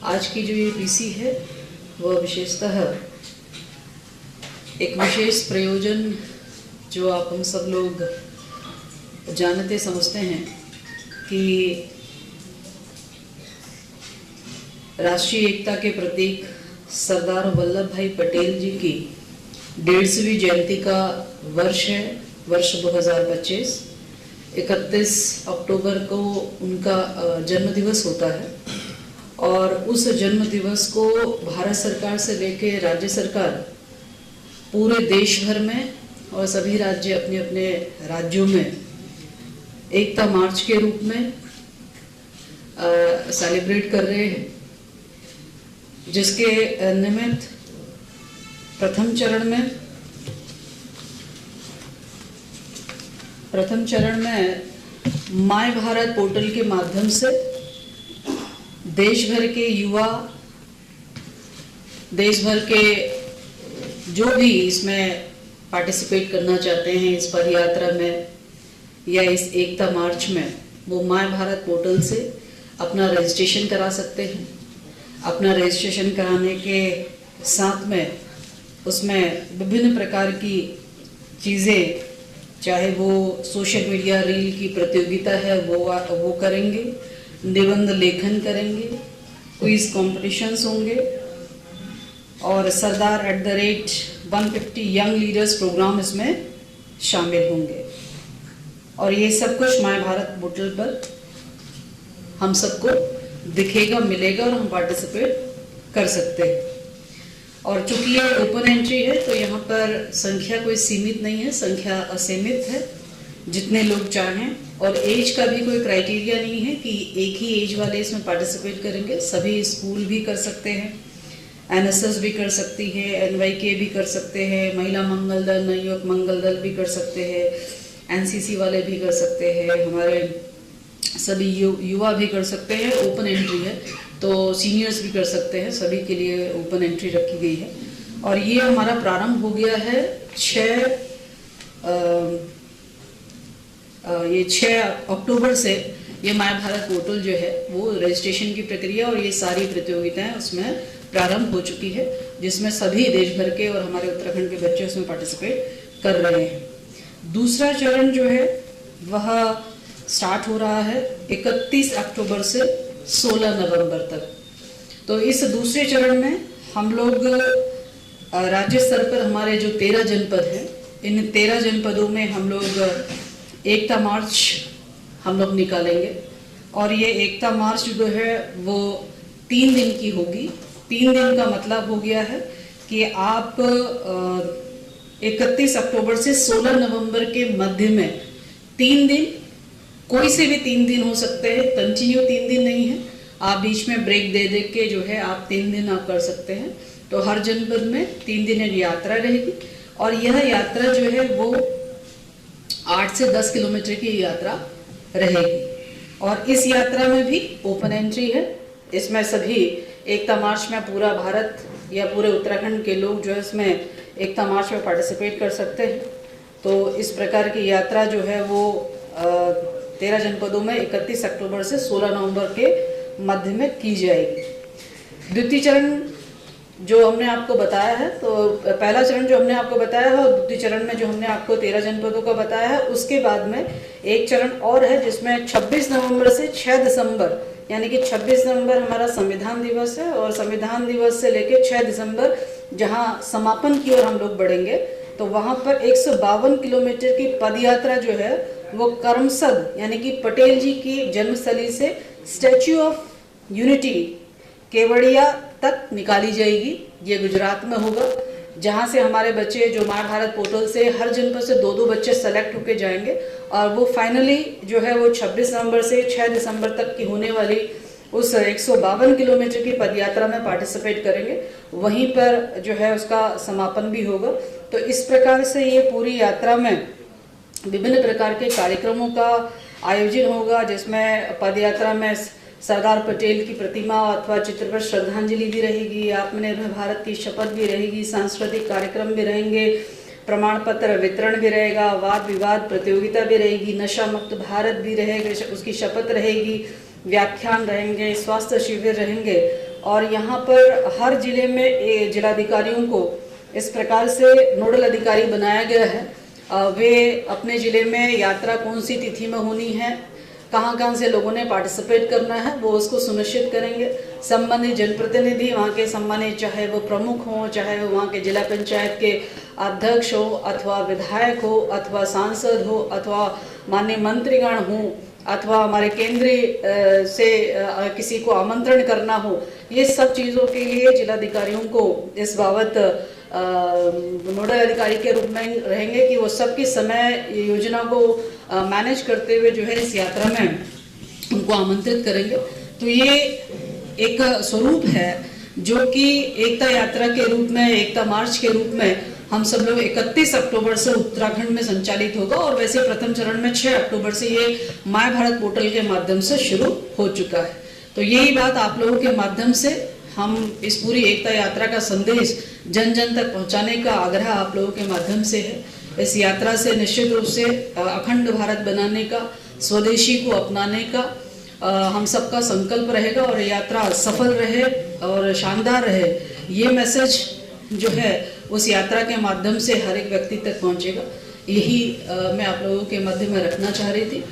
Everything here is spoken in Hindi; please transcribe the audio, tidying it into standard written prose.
आज की जो ये पीसी है वह विशेषतः एक विशेष प्रयोजन जो आप हम सब लोग जानते समझते हैं कि राष्ट्रीय एकता के प्रतीक सरदार वल्लभ भाई पटेल जी की 150वीं जयंती का वर्ष है, वर्ष 2025। 31 अक्टूबर को उनका जन्म दिवस होता है और उस जन्म दिवस को भारत सरकार से लेके राज्य सरकार पूरे देश भर में और सभी राज्य अपने अपने राज्यों में एकता मार्च के रूप में सेलिब्रेट कर रहे हैं, जिसके निमित्त प्रथम चरण में माय भारत पोर्टल के माध्यम से देश भर के युवा, देश भर के जो भी इसमें पार्टिसिपेट करना चाहते हैं इस पद यात्रा में या इस एकता मार्च में, वो माय भारत पोर्टल से अपना रजिस्ट्रेशन करा सकते हैं। अपना रजिस्ट्रेशन कराने के साथ में उसमें विभिन्न प्रकार की चीज़ें, चाहे वो सोशल मीडिया रील की प्रतियोगिता है वो करेंगे, निबंध लेखन करेंगे, क्विज कॉम्पिटिशन्स होंगे और सरदार @150 यंग लीडर्स प्रोग्राम इसमें शामिल होंगे। और ये सब कुछ माय भारत पोर्टल पर हम सबको दिखेगा, मिलेगा और हम पार्टिसिपेट कर सकते हैं। और चूंकि ये ओपन एंट्री है तो यहाँ पर संख्या कोई सीमित नहीं है, संख्या असीमित है, जितने लोग चाहें। और एज का भी कोई क्राइटेरिया नहीं है कि एक ही एज वाले इसमें पार्टिसिपेट करेंगे। सभी स्कूल भी कर सकते हैं, NSS भी कर सकती है, NYK भी कर सकते हैं, महिला मंगल दल, नवयुवक मंगल दल भी कर सकते हैं, NCC वाले भी कर सकते हैं, हमारे सभी युवा भी कर सकते हैं। ओपन एंट्री है तो सीनियर्स भी कर सकते हैं, सभी के लिए ओपन एंट्री रखी गई है। और ये हमारा प्रारंभ हो गया है 6 अक्टूबर से। ये माय भारत पोर्टल जो है वो रजिस्ट्रेशन की प्रक्रिया और ये सारी प्रतियोगिताएं उसमें प्रारंभ हो चुकी है, जिसमें सभी देश भर के और हमारे उत्तराखंड के बच्चे उसमें पार्टिसिपेट कर रहे हैं। दूसरा चरण जो है वह स्टार्ट हो रहा है 31 अक्टूबर से 16 नवंबर तक। तो इस दूसरे चरण में हम लोग राज्य स्तर पर हमारे जो 13 जनपद हैं, इन 13 जनपदों में हम लोग एकता मार्च हम लोग निकालेंगे। और ये एकता मार्च जो है वो 3 दिन की होगी। 3 दिन का मतलब हो गया है कि आप 31 अक्टूबर से 16 नवंबर के मध्य में 3 दिन, कोई से भी 3 दिन हो सकते हैं, कंटिन्यू 3 दिन नहीं है। आप बीच में ब्रेक दे दे के जो है आप 3 दिन आप कर सकते हैं। तो हर जनपद में 3 दिन यात्रा रहेगी और यह यात्रा जो है वो 8 से 10 किलोमीटर की यात्रा रहेगी। और इस यात्रा में भी ओपन एंट्री है। इसमें सभी एकता मार्च में पूरा भारत या पूरे उत्तराखंड के लोग जो है इसमें एकता मार्च में पार्टिसिपेट कर सकते हैं। तो इस प्रकार की यात्रा जो है वो 13 जनपदों में 31 अक्टूबर से 16 नवंबर के मध्य में की जाएगी। द्वितीय चरण जो हमने आपको बताया है, तो पहला चरण जो हमने आपको बताया है और द्वितीय चरण में जो हमने आपको 13 जनपदों का बताया है, उसके बाद में एक चरण और है जिसमें 26 नवंबर से 6 दिसंबर, यानी कि 26 नवंबर हमारा संविधान दिवस है और संविधान दिवस से लेकर 6 दिसंबर जहां समापन की ओर हम लोग बढ़ेंगे, तो वहां पर 152 किलोमीटर की पदयात्रा जो है वो करमसद यानी कि पटेल जी की जन्मस्थली से स्टैच्यू ऑफ यूनिटी केवड़िया तक निकाली जाएगी। ये गुजरात में होगा, जहां से हमारे बच्चे जो माय भारत पोर्टल से हर जनपद से 2-2 बच्चे सेलेक्ट होके जाएंगे और वो फाइनली जो है वो 26 नवंबर से 6 दिसंबर तक की होने वाली उस 152 किलोमीटर की पदयात्रा में पार्टिसिपेट करेंगे। वहीं पर जो है उसका समापन भी होगा। तो इस प्रकार से ये पूरी यात्रा में विभिन्न प्रकार के कार्यक्रमों का आयोजन होगा, जिसमें पदयात्रा में सरदार पटेल की प्रतिमा अथवा चित्र पर श्रद्धांजलि भी रहेगी, आत्मनिर्भर भारत की शपथ भी रहेगी, सांस्कृतिक कार्यक्रम भी रहेंगे, प्रमाण पत्र वितरण भी रहेगा, वाद विवाद प्रतियोगिता भी रहेगी, नशा मुक्त भारत भी रहेगा, उसकी शपथ रहेगी, व्याख्यान रहेंगे, स्वास्थ्य शिविर रहेंगे और यहाँ पर हर जिले में जिलाधिकारियों को इस प्रकार से नोडल अधिकारी बनाया गया है। वे अपने जिले में यात्रा कौन सी तिथि में होनी है, कहाँ कहाँ से लोगों ने पार्टिसिपेट करना है, वो उसको सुनिश्चित करेंगे। संबंधित जनप्रतिनिधि वहाँ के सम्मानित, चाहे वो प्रमुख हों, चाहे वो वहाँ के जिला पंचायत के अध्यक्ष हो, अथवा विधायक हो, अथवा सांसद हो, अथवा माननीय मंत्रीगण हों, अथवा हमारे केंद्रीय से किसी को आमंत्रण करना हो, ये सब चीज़ों के लिए जिलाधिकारियों को इस बाबत नोडल अधिकारी के रूप में रहेंगे कि वो सबकी समय योजना को मैनेज करते हुए जो है इस यात्रा में उनको आमंत्रित करेंगे। तो ये एक स्वरूप है जो कि एकता यात्रा के रूप में, एकता मार्च के रूप में हम सब लोग 31 अक्टूबर से उत्तराखंड में संचालित होगा। और वैसे प्रथम चरण में 6 अक्टूबर से ये माय भारत पोर्टल के माध्यम से शुरू हो चुका है। तो यही बात आप लोगों के माध्यम से हम इस पूरी एकता यात्रा का संदेश जन जन तक पहुंचाने का आग्रह आप लोगों के माध्यम से है। इस यात्रा से निश्चित रूप से अखंड भारत बनाने का, स्वदेशी को अपनाने का हम सबका संकल्प रहेगा और यात्रा सफल रहे और शानदार रहे, ये मैसेज जो है उस यात्रा के माध्यम से हर एक व्यक्ति तक पहुंचेगा। यही मैं आप लोगों के मध्य में रखना चाह रही थी।